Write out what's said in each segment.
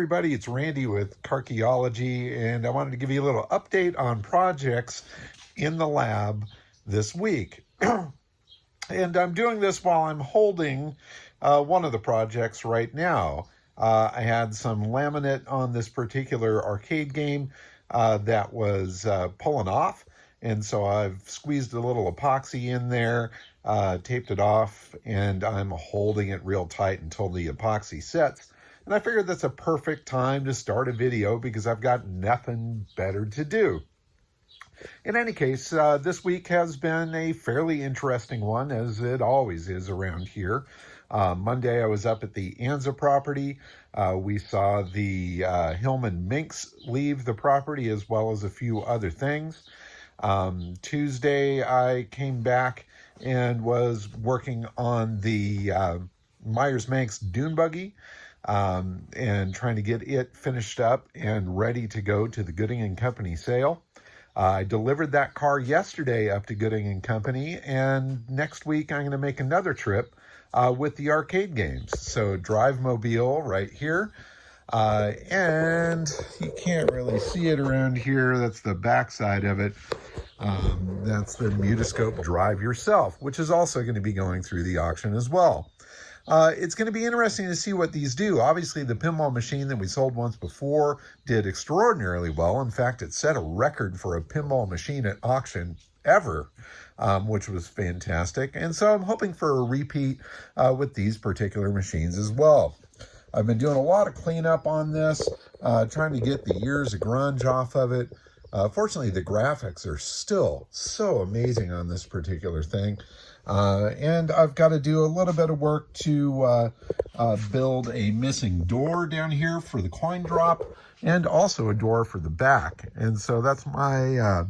everybody, it's Randy with Carchaeology, and I wanted to give you a little update on projects in the lab this week. And I'm doing this while I'm holding one of the projects right now. I had some laminate on this particular arcade game that was pulling off, and so I've squeezed a little epoxy in there, taped it off, and I'm holding it real tight until the epoxy sets. And I figured that's a perfect time to start a video because I've got nothing better to do. In any case, this week has been a fairly interesting one, as it always is around here. Monday, I was up at the Anza property. We saw the Hillman Manx leave the property, as well as a few other things. Tuesday, I came back and was working on the Moondance Manx dune buggy, and trying to get it finished up and ready to go to the Gooding & Company sale. I delivered that car yesterday up to Gooding & Company, and next week I'm going to make another trip with the arcade games. So Drive Mobile right here, and you can't really see it around here. That's the back side of it. That's the Mutoscope Drive Yourself, which is also going to be going through the auction as well. It's going to be interesting to see what these do. Obviously, the pinball machine that we sold once before did extraordinarily well. In fact, it set a record for a pinball machine at auction ever, which was fantastic. And so I'm hoping for a repeat with these particular machines as well. I've been doing a lot of cleanup on this, trying to get the years of grunge off of it. Fortunately, the graphics are still so amazing on this particular thing. And I've got to do a little bit of work to build a missing door down here for the coin drop, and also a door for the back. And so that's my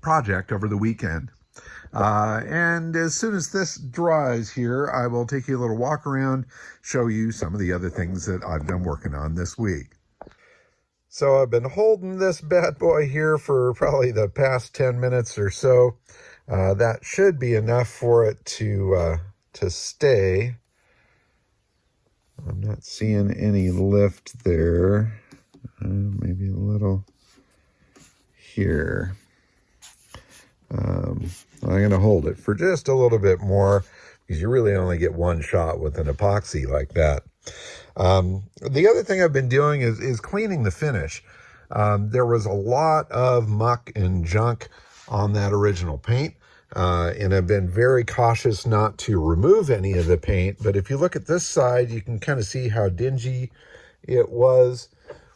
project over the weekend. And as soon as this dries here, I will take you a little walk around, show you some of the other things that I've been working on this week. So I've been holding this bad boy here for probably the past 10 minutes or so. That should be enough for it to stay. I'm not seeing any lift there. Maybe a little here. I'm going to hold it for just a little bit more, because you really only get one shot with an epoxy like that. The other thing I've been doing is cleaning the finish. There was a lot of muck and junk on that original paint, and I've been very cautious not to remove any of the paint. But if you look at this side, you can kind of see how dingy it was.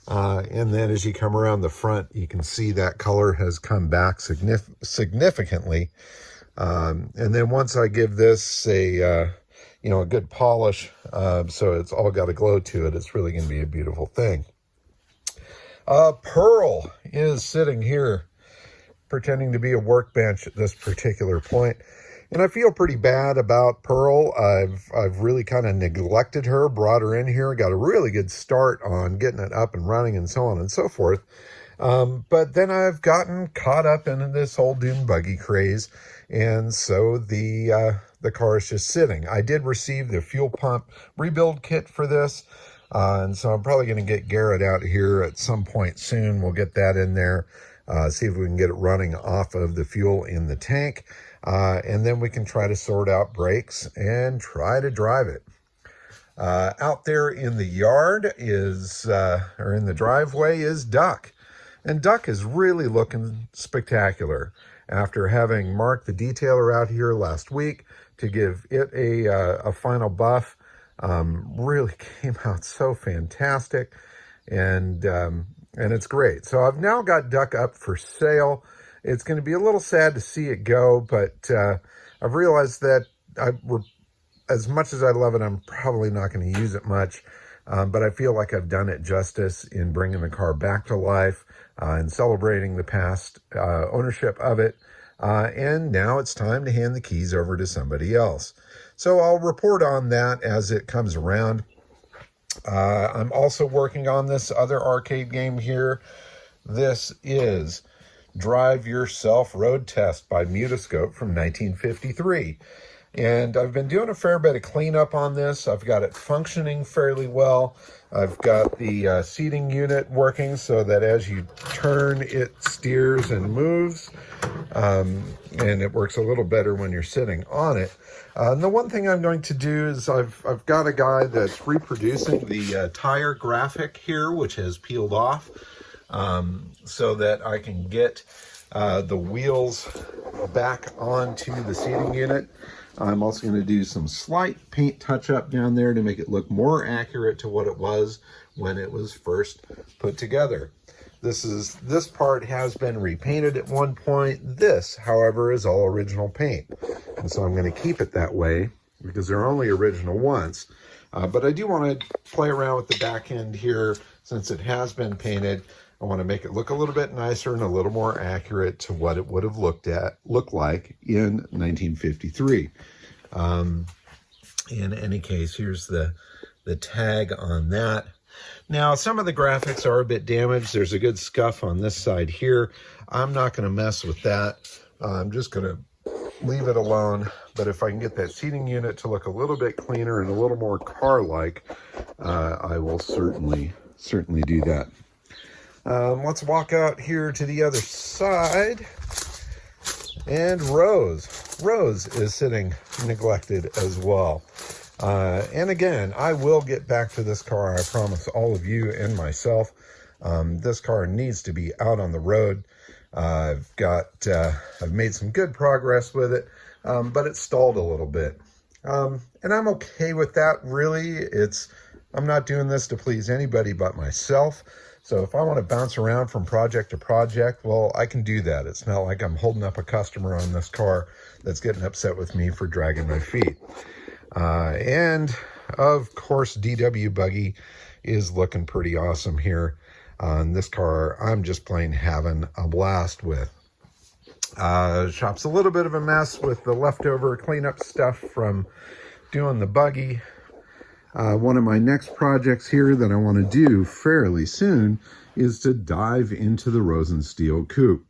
And then as you come around the front, you can see that color has come back significantly. And then once I give this a good polish, so it's all got a glow to it, it's really going to be a beautiful thing. Pearl is sitting here pretending to be a workbench at this particular point. And I feel pretty bad about Pearl. I've really kind of neglected her, brought her in here, got a really good start on getting it up and running and so on and so forth. But then I've gotten caught up in this whole dune buggy craze, and so the car is just sitting. I did receive the fuel pump rebuild kit for this, and so I'm probably going to get Garrett out here at some point soon. We'll get that in there, see if we can get it running off of the fuel in the tank, and then we can try to sort out brakes and try to drive it. Out there in the yard is, or in the driveway, is Duck. And Duck is really looking spectacular. After having marked the detailer out here last week to give it a final buff, really came out so fantastic, and it's great. So I've now got Duck up for sale. It's going to be a little sad to see it go, but I've realized that as much as I love it, I'm probably not going to use it much. But I feel like I've done it justice in bringing the car back to life and celebrating the past ownership of it. And now it's time to hand the keys over to somebody else. So I'll report on that as it comes around. I'm also working on this other arcade game here. This is Drive Yourself Road Test by Mutoscope from 1953. And I've been doing a fair bit of cleanup on this. I've got it functioning fairly well. I've got the seating unit working so that as you turn, it steers and moves. And it works a little better when you're sitting on it. And the one thing I'm going to do is I've got a guy that's reproducing the tire graphic here, which has peeled off, so that I can get the wheels back onto the seating unit. I'm also going to do some slight paint touch-up down there to make it look more accurate to what it was when it was first put together. This part has been repainted at one point. This, however, is all original paint. And so I'm going to keep it that way because they're only original once. But I do want to play around with the back end here since it has been painted. I want to make it look a little bit nicer and a little more accurate to what it would have looked like in 1953. In any case, here's the tag on that. Now, some of the graphics are a bit damaged. There's a good scuff on this side here. I'm not going to mess with that. I'm just going to leave it alone. But if I can get that seating unit to look a little bit cleaner and a little more car-like, I will certainly do that. Let's walk out here to the other side. And Rose is sitting neglected as well. And again, I will get back to this car. I promise all of you and myself. This car needs to be out on the road. I've made some good progress with it, but it's stalled a little bit. And I'm okay with that, really. I'm not doing this to please anybody but myself. So if I want to bounce around from project to project, well, I can do that. It's not like I'm holding up a customer on this car that's getting upset with me for dragging my feet. And of course, DW Buggy is looking pretty awesome here. This car, I'm just plain having a blast with. Shop's a little bit of a mess with the leftover cleanup stuff from doing the Buggy. One of my next projects here that I want to do fairly soon is to dive into the Rosensteel coupe.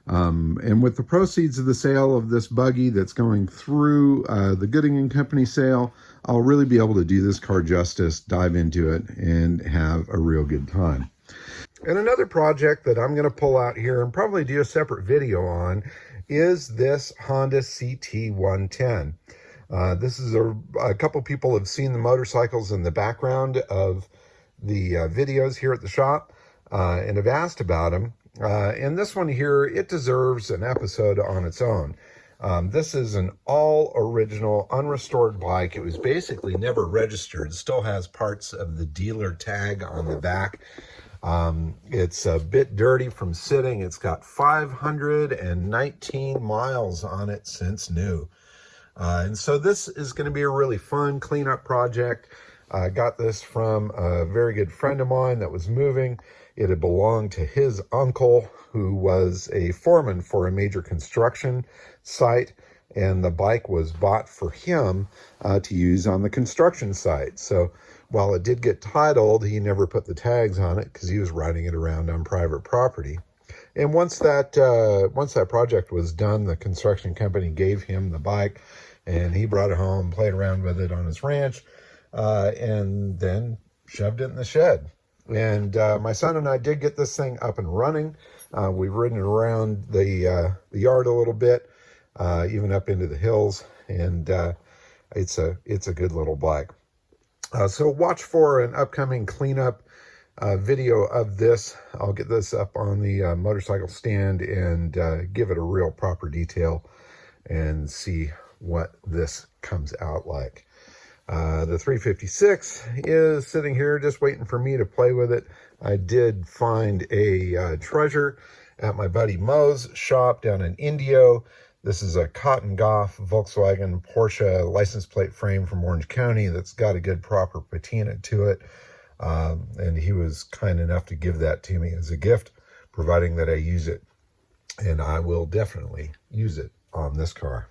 And with the proceeds of the sale of this Buggy that's going through the Gooding & Company sale, I'll really be able to do this car justice, dive into it, and have a real good time. And another project that I'm going to pull out here and probably do a separate video on is this Honda CT110. This is a couple people have seen the motorcycles in the background of the videos here at the shop and have asked about them. And this one here, it deserves an episode on its own. This is an all original, unrestored bike. It was basically never registered. It still has parts of the dealer tag on the back. It's a bit dirty from sitting. It's got 519 miles on it since new. And so this is going to be a really fun cleanup project. I got this from a very good friend of mine that was moving. It had belonged to his uncle, who was a foreman for a major construction site, and the bike was bought for him to use on the construction site. So while it did get titled, he never put the tags on it because he was riding it around on private property. And once that project was done, the construction company gave him the bike, and he brought it home, played around with it on his ranch, and then shoved it in the shed. And my son and I did get this thing up and running. We've ridden it around the yard a little bit, even up into the hills, and it's a good little bike. So watch for an upcoming cleanup video of this. I'll get this up on the motorcycle stand and give it a real proper detail and see what this comes out like. The 356 is sitting here just waiting for me to play with it. I did find a treasure at my buddy Mo's shop down in Indio. This is a Cotton Goff Volkswagen Porsche license plate frame from Orange County that's got a good proper patina to it. And he was kind enough to give that to me as a gift, providing that I use it. And I will definitely use it on this car.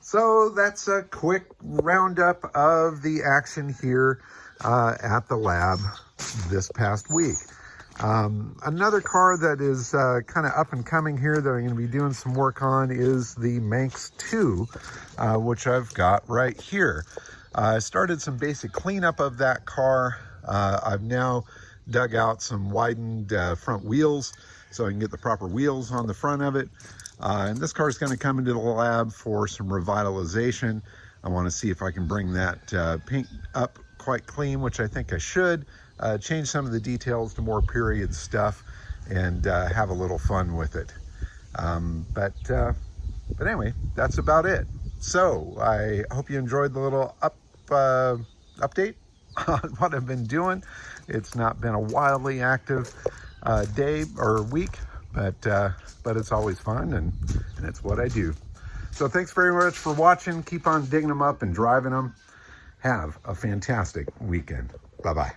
So that's a quick roundup of the action here at the lab this past week. Another car that is kind of up and coming here that I'm going to be doing some work on is the Manx 2, which I've got right here. I started some basic cleanup of that car. I've now dug out some widened front wheels so I can get the proper wheels on the front of it. And this car is going to come into the lab for some revitalization. I want to see if I can bring that paint up quite clean, which I think I should. Change some of the details to more period stuff and have a little fun with it. But anyway, that's about it. So I hope you enjoyed the little update on what I've been doing. It's not been a wildly active day or week, but it's always fun, and it's what I do. So thanks very much for watching. Keep on digging them up and driving them. Have a fantastic weekend. Bye-bye.